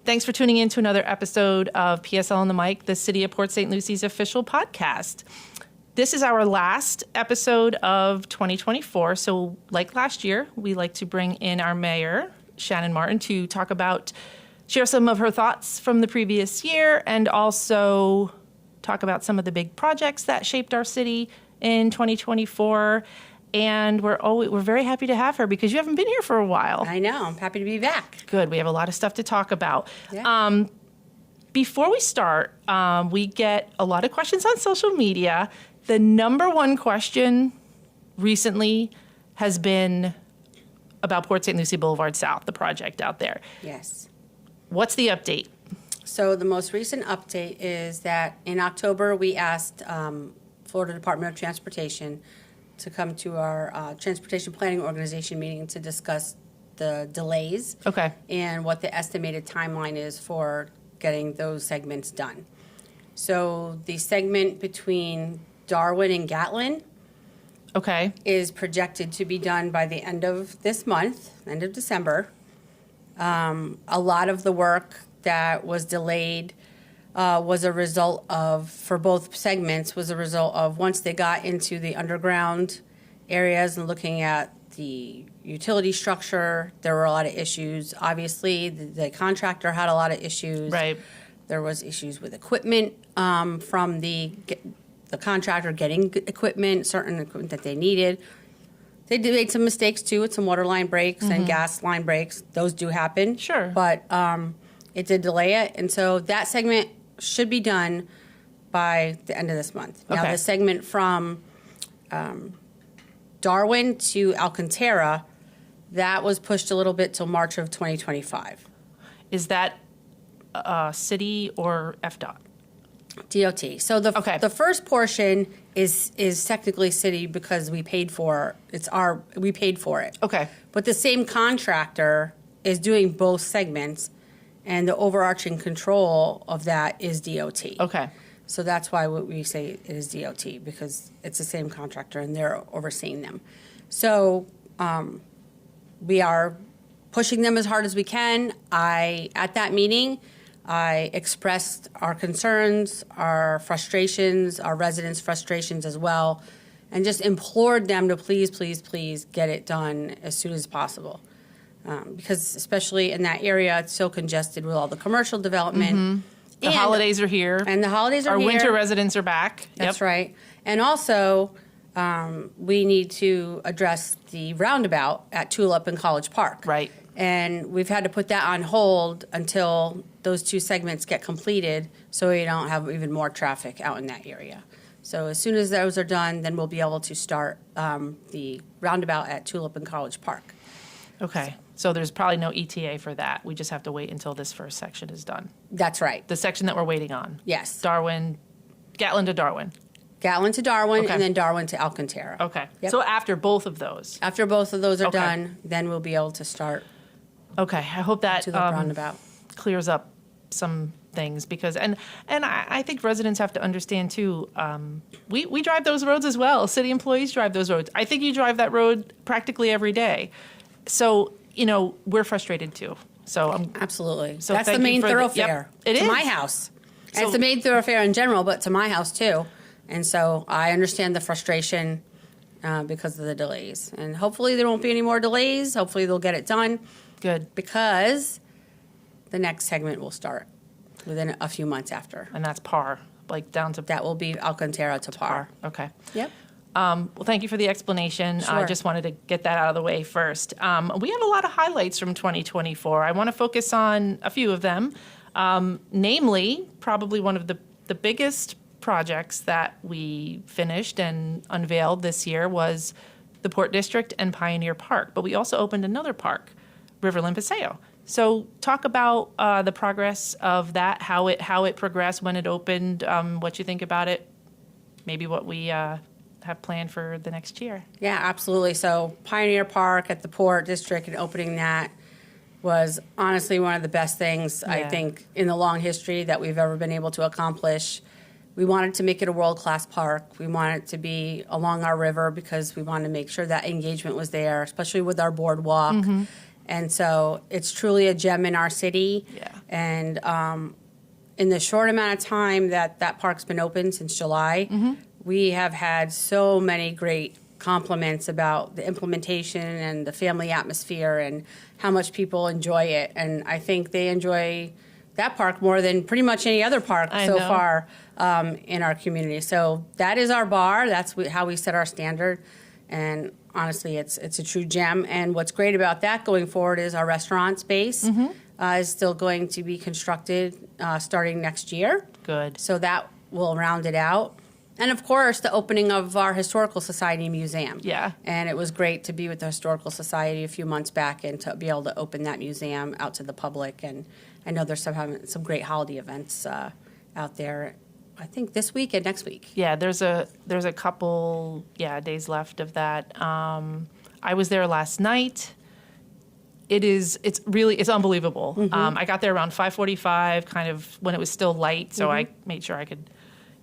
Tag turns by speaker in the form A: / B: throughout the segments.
A: Thanks for tuning in to another episode of PSL on the Mic, the City of Port St. Lucie's official podcast. This is our last episode of 2024. So like last year, we like to bring in our mayor, Shannon Martin, to share some of her thoughts from the previous year and also talk about some of the big projects that shaped our city in 2024. And we're very happy to have her because you haven't been here for a while.
B: I know. I'm happy to be back.
A: Good. We have a lot of stuff to talk about.
B: Yeah.
A: Before we start, we get a lot of questions on social media. The number one question recently has been about Port St. Lucie Boulevard South, the project out there.
B: Yes.
A: What's the update?
B: So the most recent update is that in October we asked Florida Department of Transportation to come to our Transportation Planning Organization meeting to discuss the delays and what the estimated timeline is for getting those segments done. So the segment between Darwin and Gatlin is projected to be done by the end of this month, end of December. A lot of the work that was delayed was a result of, for both segments, was a result of once they got into the underground areas and looking at the utility structure, there were a lot of issues. Obviously, the contractor had a lot of issues.
A: Right.
B: There was issues with equipment from the contractor getting equipment, certain equipment that they needed. They did make some mistakes, too, with some water line breaks and gas line breaks. Those do happen.
A: Sure.
B: But it did delay it. And so that segment should be done by the end of this month. Now, the segment from Darwin to Alcantara, that was pushed a little bit till March of 2025.
A: Is that city or FDOT?
B: DOT. So the first portion is technically city because we paid for it. We paid for it.
A: Okay.
B: But the same contractor is doing both segments, and the overarching control of that is DOT.
A: Okay.
B: So that's why we say it is DOT, because it's the same contractor and they're overseeing them. So we are pushing them as hard as we can. At that meeting, I expressed our concerns, our frustrations, our residents' frustrations as well, and just implored them to please, please, please get it done as soon as possible. Because especially in that area, it's so congested with all the commercial development.
A: The holidays are here.
B: And the holidays are
A: here. Our
B: here.
A: winter residents are back.
B: That's right. And also, we need to address the roundabout at Tulip and College Park.
A: Right.
B: And we've had to put that on hold until those two segments get completed so we don't have even more traffic out in that area. So as soon as those are done, then we'll be able to start the roundabout at Tulip and College Park.
A: Okay. So there's probably no ETA for that. We just have to wait until this first section is done.
B: That's right.
A: The section that we're waiting on.
B: Yes.
A: Gatlin to Darwin.
B: Gatlin to Darwin, and then Darwin to Alcantara.
A: Okay.
B: Yep.
A: So after both of those.
B: After both of those are done, then we'll be able to start.
A: Okay. I hope that
B: to the roundabout
A: clears up some things because and I think residents have to understand too. We drive those roads as well. City employees drive those roads. I think you drive that road practically every day. So we're frustrated too. So
B: absolutely.
A: So
B: that's the main thoroughfare.
A: It is
B: to my house. And it's the main thoroughfare in general, but to my house too. And so I understand the frustration because of the delays. And hopefully there won't be any more delays. Hopefully they'll get it done.
A: Good.
B: Because the next segment will start within a few months after.
A: And that's par, like down to...
B: That will be Alcantara to par.
A: Okay.
B: Yep.
A: Well, thank you for the explanation.
B: Sure.
A: I just wanted to get that out of the way first. We had a lot of highlights from 2024. I want to focus on a few of them. Namely, probably one of the biggest projects that we finished and unveiled this year was the Port District and Pioneer Park. But we also opened another park, Riverland Paseo. So talk about the progress of that, how it progressed when it opened, what you think about it, maybe what we have planned for the next year.
B: Yeah, absolutely. So Pioneer Park at the Port District and opening that was honestly one of the best things, I think, in the long history that we've ever been able to accomplish. We wanted to make it a world-class park. We wanted it to be along our river because we wanted to make sure that engagement was there, especially with our boardwalk. And so it's truly a gem in our city.
A: Yeah.
B: And in the short amount of time that park's been open, since July, we have had so many great compliments about the implementation and the family atmosphere and how much people enjoy it. And I think they enjoy that park more than pretty much any other park so far in our community. So that is our bar. That's how we set our standard. And honestly, it's a true gem. And what's great about that going forward is our restaurant space is still going to be constructed starting next year.
A: Good.
B: So that will round it out. And of course, the opening of our Historical Society Museum.
A: Yeah.
B: And it was great to be with the Historical Society a few months back and to be able to open that museum out to the public. And I know there's some great holiday events out there, I think this week and next week.
A: Yeah, there's a couple days left of that. I was there last night. It's unbelievable. I got there around 5:45, kind of when it was still light, so I made sure I could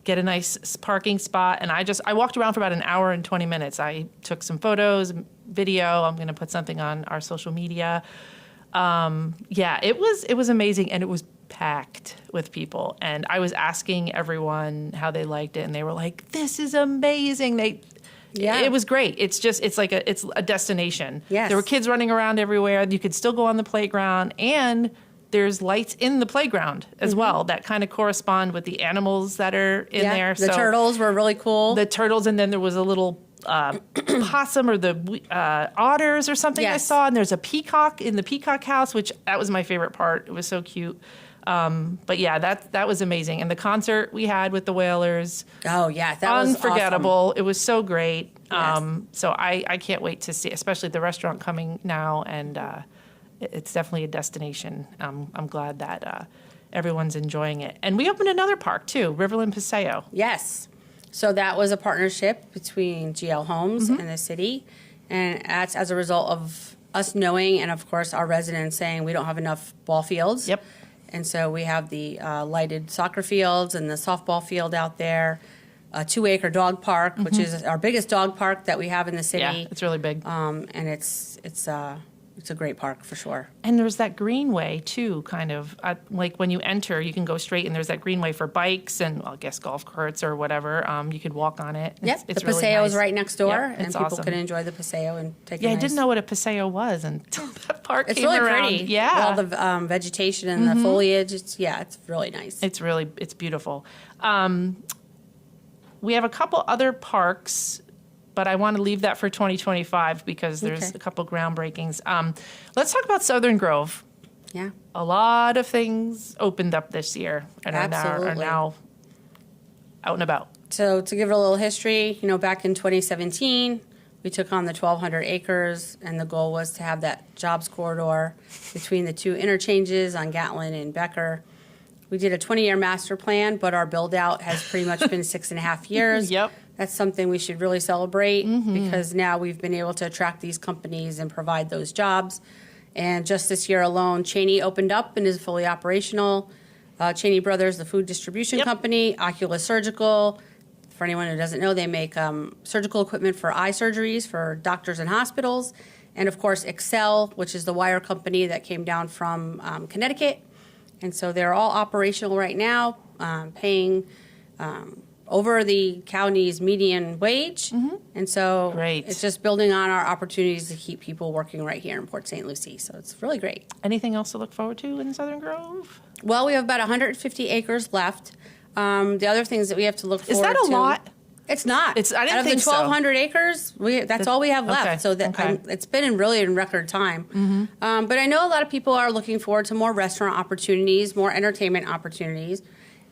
A: get a nice parking spot. And I walked around for about an hour and 20 minutes. I took some photos, video. I'm going to put something on our social media. It was amazing, and it was packed with people. And I was asking everyone how they liked it, and they were like, "This is amazing." It was great. It's a destination.
B: Yes.
A: There were kids running around everywhere. You could still go on the playground, and there's lights in the playground as well that kind of correspond with the animals that are in there.
B: The turtles were really cool.
A: The turtles, and then there was a little possum or the otters or something I saw, and there's a peacock in the peacock house, that was my favorite part. It was so cute. But yeah, that was amazing. And the concert we had with the Whalers.
B: Oh yeah, that was
A: unforgettable.
B: Awesome.
A: It was so great.
B: Yes.
A: So I can't wait to see, especially the restaurant coming now, and it's definitely a destination. I'm glad that everyone's enjoying it. And we opened another park too, Riverland Paseo.
B: Yes. So that was a partnership between GL Homes and the city. And that's as a result of us knowing, and of course our residents saying we don't have enough ball fields.
A: Yep.
B: And so we have the lighted soccer fields and the softball field out there, a 2-acre dog park, which is our biggest dog park that we have in the city.
A: Yeah, it's really big.
B: And it's a great park for sure.
A: And there's that greenway too, kind of like when you enter, you can go straight, and there's that greenway for bikes and I guess golf carts or whatever. You could walk on it.
B: Yep,
A: It's
B: the
A: really
B: Paseo
A: nice.
B: is right next door,
A: Yep,
B: and
A: it's
B: people
A: awesome.
B: can enjoy the Paseo and take.
A: Yeah,
B: a
A: I
B: nice...
A: didn't know what a paseo was until that park
B: It's
A: came
B: really
A: around.
B: pretty.
A: Yeah,
B: all the vegetation and the foliage. It's really nice.
A: it's beautiful. We have a couple other parks, but I want to leave that for 2025 because there's a couple groundbreakings. Let's talk about Southern Grove.
B: Yeah.
A: A lot of things opened up this year and are
B: Absolutely.
A: now out and about.
B: So to give it a little history, back in 2017, we took on the 1,200 acres, and the goal was to have that jobs corridor between the two interchanges on Gatlin and Becker. We did a 20-year master plan, but our build-out has pretty much been 6.5 years.
A: Yep.
B: That's something we should really celebrate because now we've been able to attract these companies and provide those jobs. And just this year alone, Cheney opened up and is fully operational. Cheney Brothers, the food distribution company, Oculus Surgical. For anyone who doesn't know, they make surgical equipment for eye surgeries for doctors and hospitals. And of course, Excel, which is the wire company that came down from Connecticut. And so they're all operational right now, paying over the county's median wage. And so
A: Great.
B: it's just building on our opportunities to keep people working right here in Port St. Lucie. So it's really great.
A: Anything else to look forward to in Southern Grove?
B: Well, we have about 150 acres left. The other things that we have to look forward
A: Is
B: to.
A: that a lot?
B: It's not.
A: I didn't
B: Out of
A: think
B: the
A: so.
B: 1,200 acres, that's all we have left.
A: Okay,
B: So that
A: okay.
B: it's been in record time. But I know a lot of people are looking forward to more restaurant opportunities, more entertainment opportunities.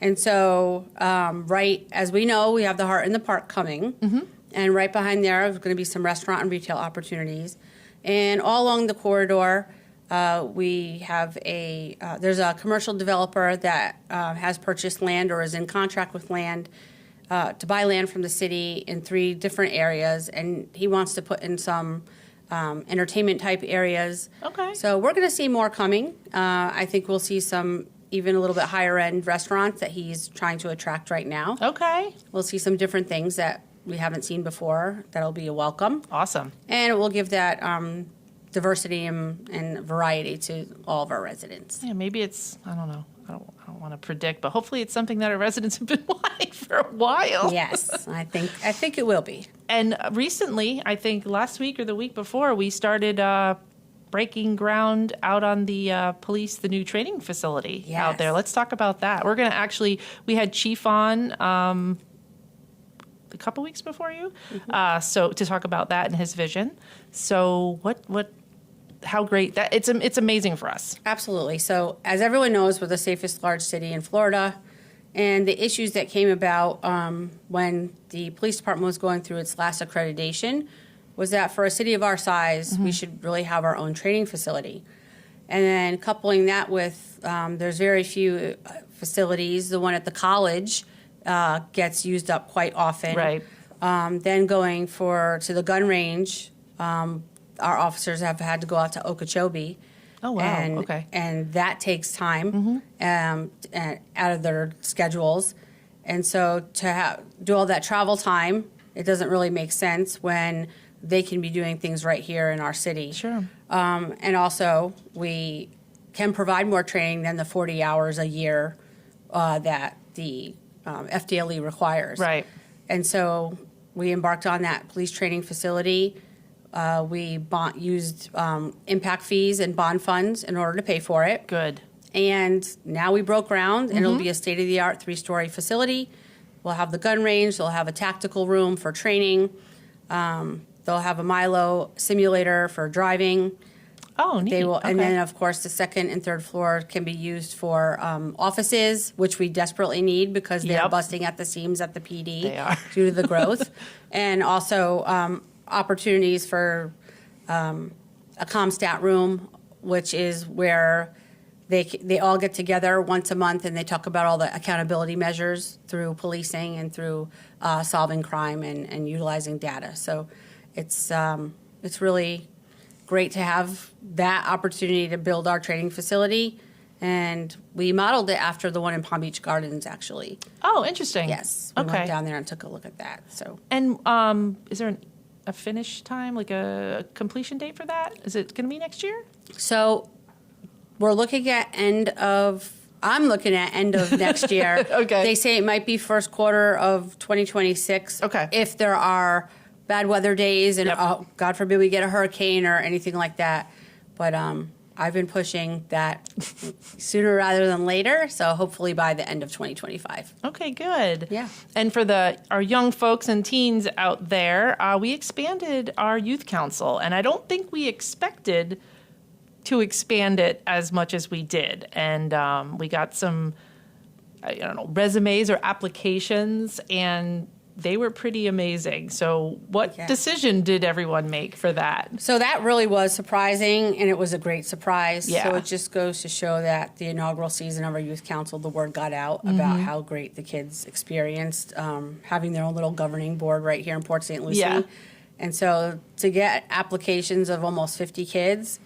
B: And so, right as we know, we have the Heart in the Park coming. And right behind there is going to be some restaurant and retail opportunities. And all along the corridor, we have there's a commercial developer that has purchased land or is in contract with land to buy land from the city in 3 different areas, and he wants to put in some entertainment type areas.
A: Okay.
B: So we're going to see more coming. I think we'll see some even a little bit higher end restaurants that he's trying to attract right now.
A: Okay.
B: We'll see some different things that we haven't seen before that'll be a welcome.
A: Awesome.
B: And it will give that diversity and variety to all of our residents.
A: Yeah, maybe it's, I don't know. I don't want to predict, but hopefully it's something that our residents have been wanting for a while.
B: Yes, I think it will be.
A: And recently, I think last week or the week before, we started breaking ground out on the the new training facility out there.
B: Yes.
A: Let's talk about that. We're going to actually, we had Chief on a couple weeks before you, so to talk about that and his vision. So how great that it's amazing for us.
B: Absolutely. So, as everyone knows, we're the safest large city in Florida, and the issues that came about when the police department was going through its last accreditation was that for a city of our size, we should really have our own training facility. And then coupling that with there's very few facilities. The one at the college gets used up quite often.
A: Right.
B: Then going to the gun range. Our officers have had to go out to Okeechobee.
A: Oh, wow. Okay.
B: And that takes time and out of their schedules. And so to do all that travel time, it doesn't really make sense when they can be doing things right here in our city.
A: Sure.
B: And also, we can provide more training than the 40 hours a year that the FDLE requires.
A: Right.
B: And so we embarked on that police training facility. We used impact fees and bond funds in order to pay for it.
A: Good.
B: And now we broke ground, and it'll be a state-of-the-art 3-story facility. We'll have the gun range. They'll have a tactical room for training. They'll have a Milo simulator for driving.
A: Oh, neat.
B: They will,
A: Okay.
B: and then of course the second and third floor can be used for offices, which we desperately need because they're
A: Yep.
B: busting at the seams at the PD
A: They are.
B: due to the growth, and also opportunities for a ComStat room, which is where they all get together once a month and they talk about all the accountability measures through policing and through solving crime and utilizing data. So it's really great to have that opportunity to build our training facility, and we modeled it after the one in Palm Beach Gardens, actually.
A: Oh, interesting.
B: Yes, we
A: Okay.
B: went down there and took a look at that. So
A: And is there a finish time, like a completion date for that? Is it going to be next year?
B: So we're looking at I'm looking at end of next year.
A: Okay.
B: They say it might be first quarter of 2026.
A: Okay.
B: If there are bad weather days and,
A: Yep.
B: oh, God forbid we get a hurricane or anything like that. But I've been pushing that sooner rather than later, so hopefully by the end of 2025.
A: Okay, good.
B: Yeah.
A: And for our young folks and teens out there, we expanded our youth council, and I don't think we expected to expand it as much as we did. And we got some, I don't know, resumes or applications, and they were pretty amazing. So what
B: Yeah.
A: decision did everyone make for that?
B: So that really was surprising, and it was a great surprise.
A: Yeah.
B: So it just goes to show that the inaugural season of our youth council, the word got out about how great the kids experienced having their own little governing board right here in Port St. Lucie.
A: Yeah.
B: And so to get applications of almost 50 kids,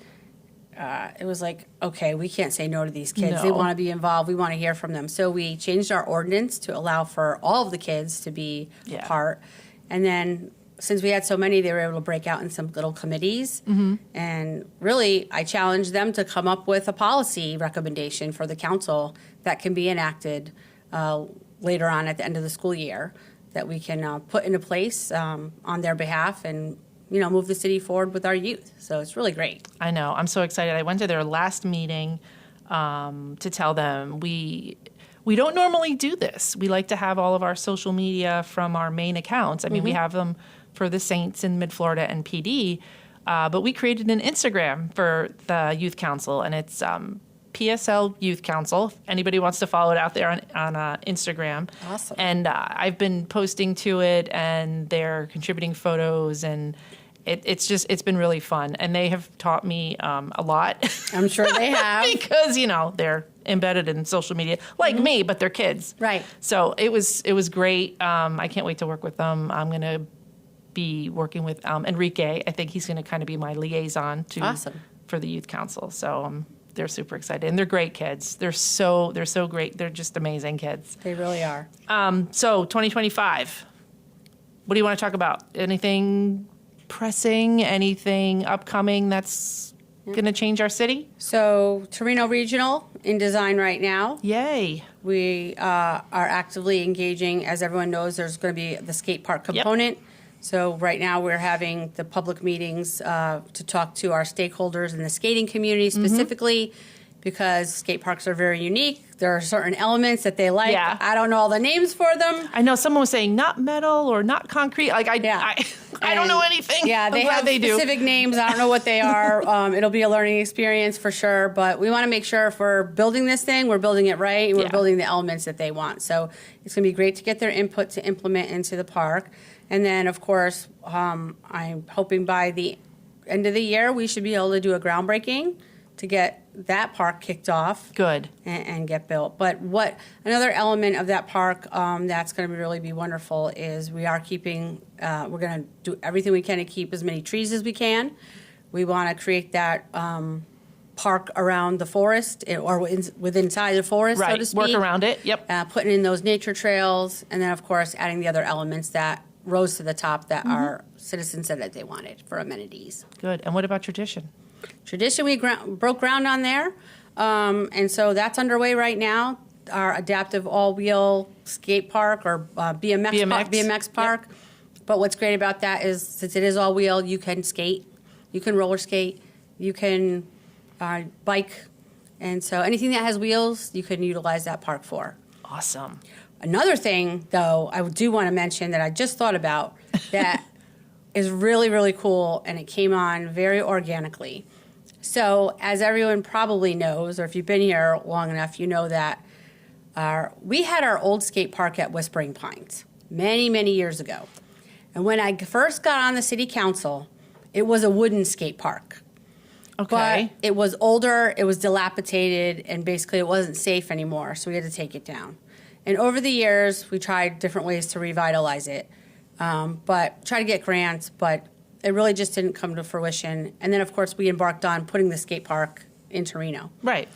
B: it was like, okay, we can't say no to these kids. They
A: No.
B: want to be involved. We want to hear from them. So we changed our ordinance to allow for all of the kids to be
A: Yeah.
B: a part. And then since we had so many, they were able to break out in some little committees. And really, I challenged them to come up with a policy recommendation for the council that can be enacted later on at the end of the school year that we can put into place on their behalf and move the city forward with our youth. So it's really great.
A: I know. I'm so excited. I went to their last meeting to tell them we don't normally do this. We like to have all of our social media from our main accounts. I mean, we have them for the Saints in Mid-Florida and PD, but we created an Instagram for the Youth Council, and it's PSL Youth Council. If anybody wants to follow it out there on Instagram.
B: Awesome.
A: And I've been posting to it, and they're contributing photos, and it's been really fun. And they have taught me a lot.
B: I'm sure they have.
A: Because, they're embedded in social media like me, but they're kids.
B: Right.
A: So it was great. I can't wait to work with them. I'm going to be working with Enrique. I think he's going to kind of be my liaison
B: Awesome.
A: for the youth council. So they're super excited, and they're great kids. They're so great. They're just amazing kids.
B: They really are.
A: So 2025, what do you want to talk about? Anything pressing, anything upcoming that's going to change our city?
B: So Torino Regional in design right now.
A: Yay.
B: We are actively engaging. As everyone knows, there's going to be the skate park component. So right now we're having the public meetings to talk to our stakeholders in the skating community specifically, because skate parks are very unique. There are certain elements that they like.
A: Yeah.
B: I don't know all the names for them.
A: I know someone was saying not metal or not concrete. Like I don't know anything.
B: Yeah, they have specific names. I don't know what they are. It'll be a learning experience for sure. But we want to make sure if we're building this thing, we're building it right, and we're building the elements that they want. So it's going to be great to get their input to implement into the park. And then, of course, I'm hoping by the end of the year, we should be able to do a groundbreaking to get that park kicked off.
A: Good.
B: And get built. But another element of that park that's going to really be wonderful is we are keeping, we're going to do everything we can to keep as many trees as we can. We want to create that park around the forest or inside the forest, so to speak.
A: Work around it. Yep.
B: Putting in those nature trails, and then, of course, adding the other elements that rose to the top that our citizens said that they wanted for amenities.
A: Good. And what about tradition?
B: Tradition, we broke ground on there, and so that's underway right now. Our adaptive all-wheel skate park or BMX park. Yep. But what's great about that is, since it is all-wheel, you can skate, you can roller skate, you can bike, and so anything that has wheels, you can utilize that park for.
A: Awesome.
B: Another thing, though, I do want to mention that I just thought about that is really, really cool, and it came on very organically. So, as everyone probably knows, or if you've been here long enough, you know that we had our old skate park at Whispering Pines many, many years ago. And when I first got on the city council, it was a wooden skate park.
A: Okay.
B: But it was older, it was dilapidated, and basically it wasn't safe anymore, so we had to take it down. And over the years, we tried different ways to revitalize it, but try to get grants, but it really just didn't come to fruition. And then, of course, we embarked on putting the skate park in Torino.
A: Right.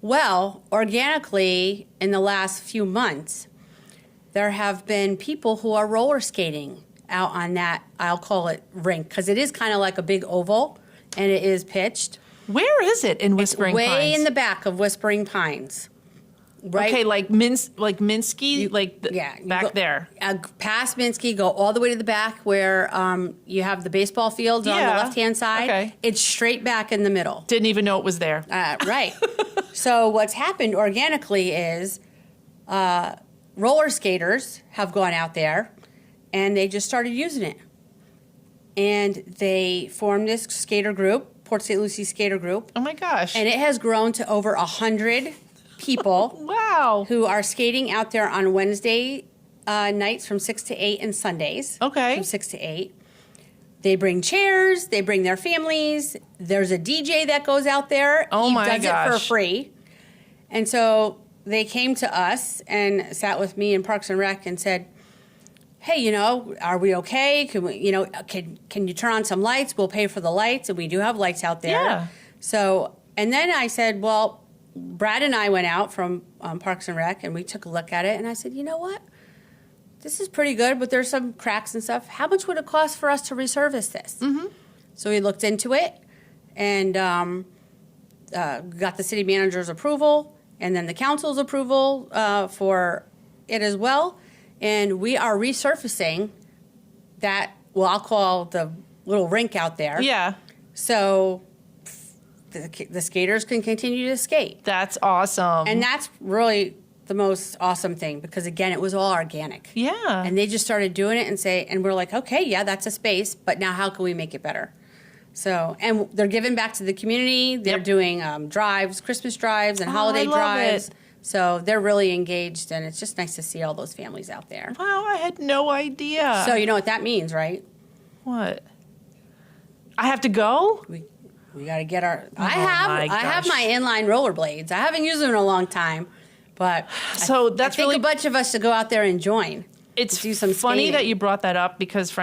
B: Well, organically, in the last few months, there have been people who are roller skating out on that, I'll call it rink, because it is kind of like a big oval, and it is pitched.
A: Where is it in Whispering Pines?
B: Way in the back of Whispering Pines. Right?
A: Okay, like Minsky, back there.
B: Past Minsky, go all the way to the back where you have the baseball field on the left-hand side.
A: Okay.
B: It's straight back in the middle.
A: Didn't even know it was there.
B: Right. So what's happened organically is roller skaters have gone out there, and they just started using it. And they formed this skater group, Port St. Lucie Skater Group.
A: Oh, my gosh.
B: And it has grown to over 100 people
A: wow.
B: who are skating out there on Wednesday nights from 6 to 8 and Sundays
A: okay.
B: from 6 to 8. They bring chairs. They bring their families. There's a DJ that goes out there.
A: Oh, my gosh.
B: He does it for free. And so they came to us and sat with me in Parks and Rec and said, hey, are we okay? Can we, can you turn on some lights? We'll pay for the lights. And we do have lights out there.
A: Yeah.
B: So, and then I said, well, Brad and I went out from Parks and Rec, and we took a look at it, and I said, you know what? This is pretty good, but there's some cracks and stuff. How much would it cost for us to resurface this? Mm-hmm. So we looked into it and got the city manager's approval and then the council's approval for it as well. And we are resurfacing that, well, I'll call the little rink out there.
A: Yeah.
B: So the skaters can continue to skate.
A: That's awesome.
B: And that's really the most awesome thing because, again, it was all organic.
A: Yeah.
B: And they just started doing it and we're like, okay, yeah, that's a space, but now how can we make it better? So, and they're giving back to the community. They're doing drives, Christmas drives and holiday drives.
A: It.
B: So they're really engaged, and it's just nice to see all those families out there.
A: Wow, I had no idea.
B: So you know what that means, right?
A: What? I have to go?
B: We got to get our. I have my inline rollerblades. I haven't used them in a long time, but
A: so I think
B: a bunch of us should go out there and join.
A: It's
B: do some
A: funny
B: skating.
A: that you brought that up because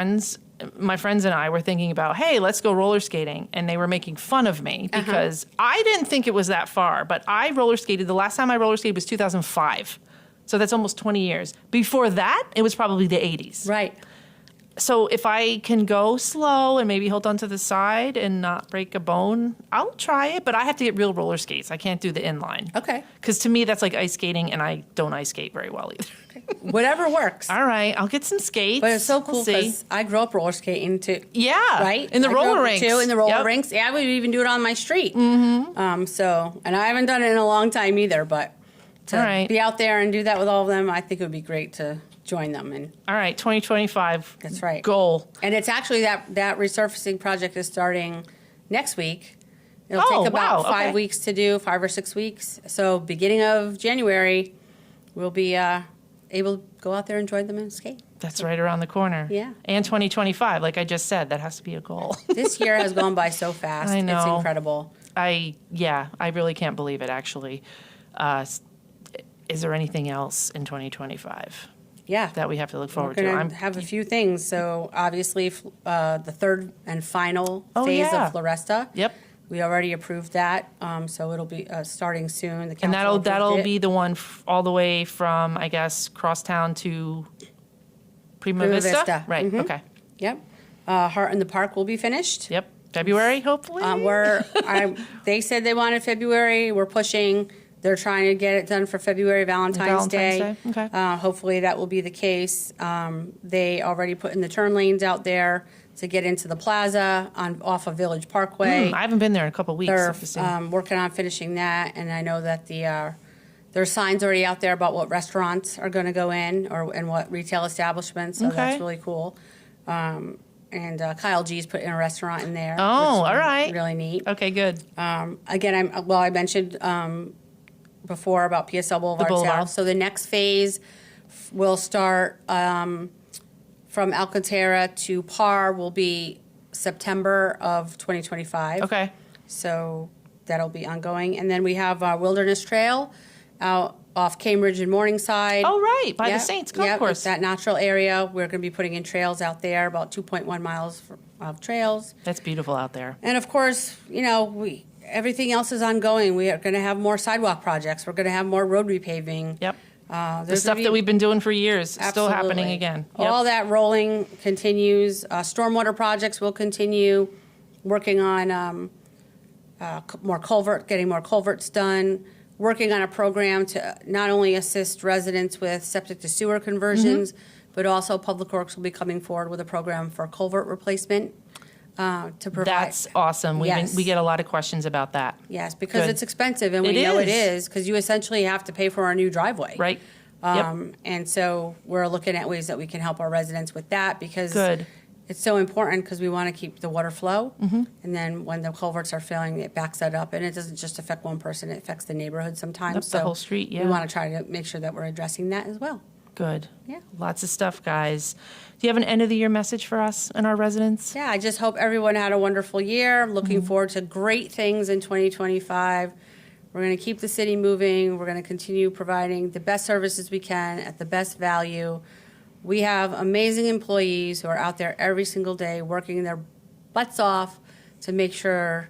A: my friends and I were thinking about, hey, let's go roller skating, and they were making fun of me because I didn't think it was that far, but I roller skated. The last time I roller skated was 2005, so that's almost 20 years. Before that, it was probably the 80s.
B: Right.
A: So if I can go slow and maybe hold on to the side and not break a bone, I'll try it. But I have to get real roller skates. I can't do the inline.
B: Okay.
A: Because to me, that's like ice skating, and I don't ice skate very well either.
B: Whatever works.
A: All right, I'll get some skates.
B: But it's so cool
A: We'll see.
B: because I grew up roller skating too.
A: Yeah.
B: Right?
A: In the
B: I grew
A: roller
B: up
A: rinks.
B: Too, in the roller
A: Yep.
B: rinks. Yeah, I would even do it on my street. Mm-hmm. And I haven't done it in a long time either, but to
A: All right.
B: be out there and do that with all of them, I think it would be great to join them. And
A: All right, 2025.
B: That's right.
A: Goal.
B: And it's actually that resurfacing project is starting next week. It'll
A: Oh,
B: take about
A: wow,
B: 5
A: okay.
B: weeks to do, 5 or 6 weeks. So beginning of January, we'll be able to go out there and join them and skate.
A: That's right around the corner.
B: Yeah.
A: And 2025, like I just said, that has to be a goal.
B: This year has gone by so fast.
A: I
B: It's
A: know.
B: incredible.
A: I really can't believe it, actually. Is there anything else in 2025
B: Yeah.
A: that we have to look
B: We're
A: forward to?
B: going to have a few things. So obviously, the third and final phase
A: yeah.
B: of Floresta.
A: Yep.
B: We already approved that, so it'll be starting soon. The
A: And
B: council
A: that'll
B: approved it.
A: be the one all the way from, I guess, Crosstown to Prima
B: Prima
A: Vista?
B: Vista.
A: Right,
B: Mhm.
A: okay.
B: Yep. Heart in the Park will be finished.
A: Yep. February, hopefully?
B: They said they wanted February. We're pushing. They're trying to get it done for February, Valentine's Day.
A: Okay.
B: Hopefully that will be the case. They already put in the turn lanes out there to get into the plaza off of Village Parkway.
A: I haven't been there in a couple weeks.
B: They're
A: to see.
B: working on finishing that, and I know that there's signs already out there about what restaurants are going to go in and what retail establishments. So
A: Okay.
B: that's really cool. And Kyle G's put in a restaurant in there.
A: Oh,
B: which is
A: all right.
B: Really neat.
A: Okay, good.
B: Again, I mentioned before about PSL Boulevard,
A: Boulevard.
B: South. So the next phase will start from Alcantara to Par will be September of 2025.
A: Okay.
B: So that'll be ongoing. And then we have our Wilderness Trail out off Cambridge and Morningside.
A: Oh, right, by the
B: Yep,
A: Saints Golf
B: yep,
A: Course.
B: it's that natural area. We're going to be putting in trails out there, about 2.1 miles of trails.
A: That's beautiful out there.
B: And of course, everything else is ongoing. We are going to have more sidewalk projects. We're going to have more road repaving.
A: Yep. The
B: There's
A: stuff
B: gonna
A: that
B: be-
A: we've been doing for years, still
B: Absolutely.
A: happening again. Yep.
B: All that rolling continues. Stormwater projects will continue. Working on getting more culverts done. Working on a program to not only assist residents with septic to sewer conversions,
A: Mm-hmm.
B: but also Public Works will be coming forward with a program for culvert replacement to provide.
A: That's awesome.
B: Yes.
A: We get a lot of questions about that.
B: Yes, because
A: Good.
B: it's expensive, and we
A: It
B: know it
A: is.
B: is, because you essentially have to pay for a new driveway.
A: Right? Yep.
B: And so we're looking at ways that we can help our residents with that, because
A: Good.
B: it's so important, because we want to keep the water flow.
A: Mm-hmm.
B: And then when the culverts are filling, it backs that up, and it doesn't just affect one person, it affects the neighborhood sometimes.
A: Yep, the whole street, yeah.
B: We want to try to make sure that we're addressing that as well.
A: Good.
B: Yeah.
A: Lots of stuff, guys. Do you have an end of the year message for us and our residents?
B: Yeah, I just hope everyone had a wonderful year. Looking
A: Mm-hmm.
B: forward to great things in 2025. We're going to keep the city moving. We're going to continue providing the best services we can at the best value. We have amazing employees who are out there every single day working their butts off to make sure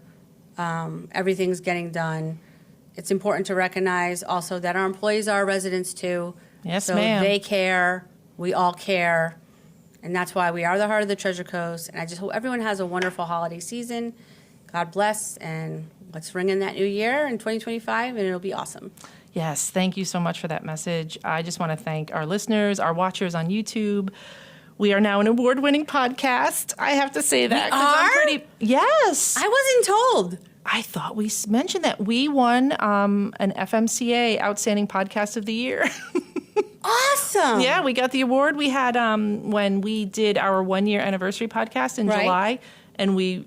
B: everything's getting done. It's important to recognize also that our employees are residents too.
A: Yes,
B: so
A: ma'am.
B: they care. We all care. And that's why we are the heart of the Treasure Coast. And I just hope everyone has a wonderful holiday season. God bless, and let's ring in that new year in 2025, and it'll be awesome.
A: Yes, thank you so much for that message. I just want to thank our listeners, our watchers on YouTube. We are now an award-winning podcast. I have to say that. 'cause I'm
B: are?
A: pretty, yes.
B: I wasn't told.
A: I thought we mentioned that we won an FMCA Outstanding Podcast of the Year.
B: Awesome.
A: Yeah, we got the award. We had when we did our 1-year anniversary podcast in
B: Right.
A: July, and we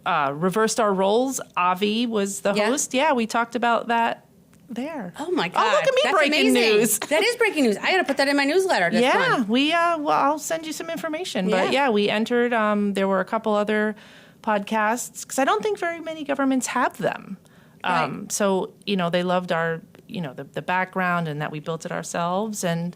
A: reversed our roles. Avi was the
B: Yeah.
A: host. Yeah, we talked about that there.
B: Oh my God.
A: Oh, look at me,
B: That's
A: breaking
B: amazing.
A: news.
B: That is breaking news. I got to put that in my newsletter. That's
A: Yeah,
B: fun.
A: we well, I'll send you some information. But
B: Yeah.
A: yeah, we entered. There were a couple other podcasts because I don't think very many governments have them.
B: Right.
A: So they loved our the background and that we built it ourselves and.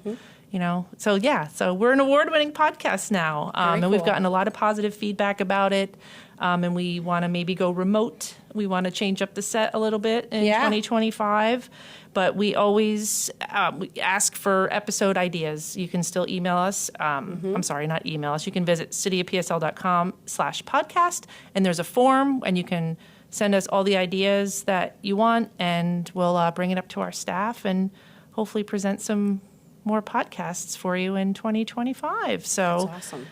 A: So we're an award-winning podcast now,
B: Very
A: and we've
B: cool.
A: gotten a lot of positive feedback about it, and we want to maybe go remote We want to change up the set a little bit in
B: Yeah.
A: 2025, but we always we ask for episode ideas. You can still email us. I'm sorry, not email us. You can visit cityofpsl.com/podcast, and there's a form, and you can send us all the ideas that you want, and we'll bring it up to our staff and hopefully present some more podcasts for you in 2025. So.
B: That's awesome.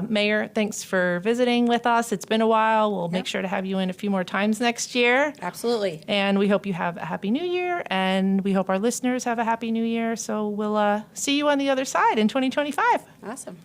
A: Mayor, thanks for visiting with us. It's been a while. We'll make sure to have you in a few more times next year.
B: Absolutely.
A: And we hope you have a happy new year, and we hope our listeners have a happy new year. So we'll see you on the other side in 2025.
B: Awesome.